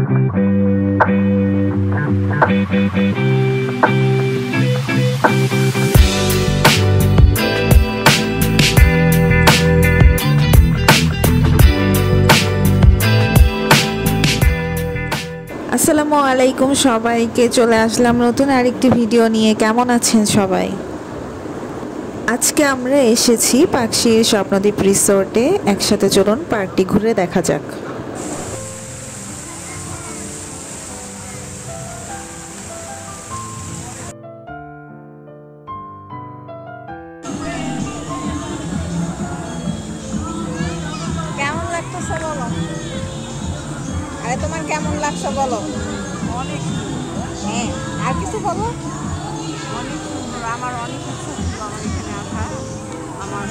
আসসালামু আলাইকুম সবাইকে, চলে আসলাম নতুন আরেকটি ভিডিও নিয়ে। কেমন আছেন সবাই? আজকে আমরা এসেছি পাকশির স্বপ্নদ্বীপ রিসোর্টে। একসাথে চলুন পার্কটি ঘুরে দেখা যাক। কেমন লাগতেছে বলো? আরে তোমার কেমন লাগছে বলো? অনেক হ্যাঁ, আর কিছু বলো। অনেক সুন্দর। আমার অনেক ইচ্ছা ছিল আমার এখানে আসা। আমার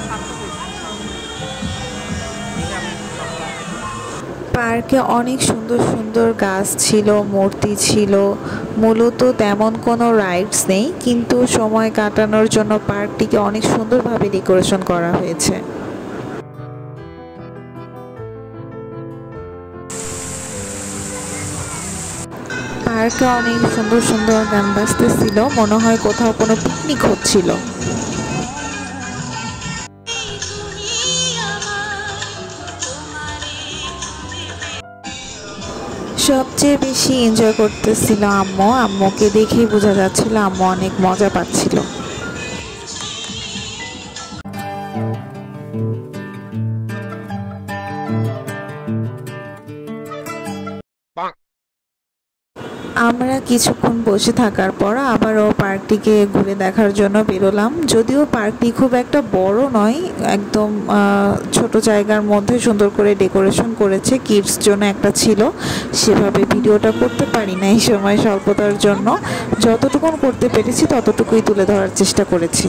পার্কে অনেক সুন্দর সুন্দর গাছ ছিল, মূর্তি ছিল। মূলত তেমন কোনো রাইডস নেই, কিন্তু সময় কাটানোর জন্য পার্কটিকে অনেক সুন্দরভাবে ডেকোরেশন করা হয়েছে। পার্কে অনেক সুন্দর সুন্দর গান বাজতেছিল, মনে হয় কোথাও কোনো পিকনিক হচ্ছিল। সবচেয়ে বেশি এনজয় করতেছিল আম্মু। আম্মুকে দেখেই বোঝা যাচ্ছিল আম্মু অনেক মজা পাচ্ছিল। আমরা কিছুক্ষণ বসে থাকার পর আবারও পার্কটিকে ঘুরে দেখার জন্য বেরোলাম। যদিও পার্কটি খুব একটা বড় নয়, একদম ছোট জায়গার মধ্যে সুন্দর করে ডেকোরেশন করেছে। কিডস জন্য একটা ছিল, সেভাবে ভিডিওটা করতে পারি না এই সময় স্বল্পতার জন্য। যতটুকুন করতে পেরেছি ততটুকুই তুলে ধরার চেষ্টা করেছি।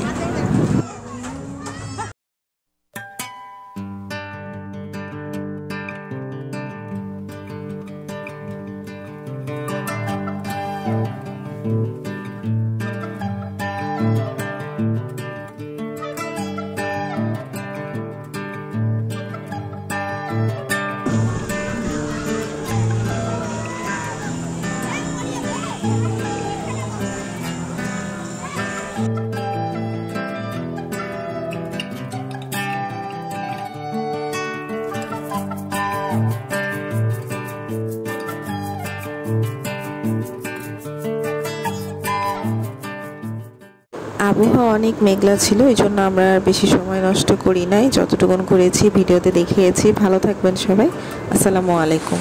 আবহাওয়া অনেক মেঘলা ছিল, এই জন্য আমরা বেশি সময় নষ্ট করি নাই। যতটুকুন করেছি ভিডিওতে দেখিয়েছি। ভালো থাকবেন সবাই। আসসালামু আলাইকুম।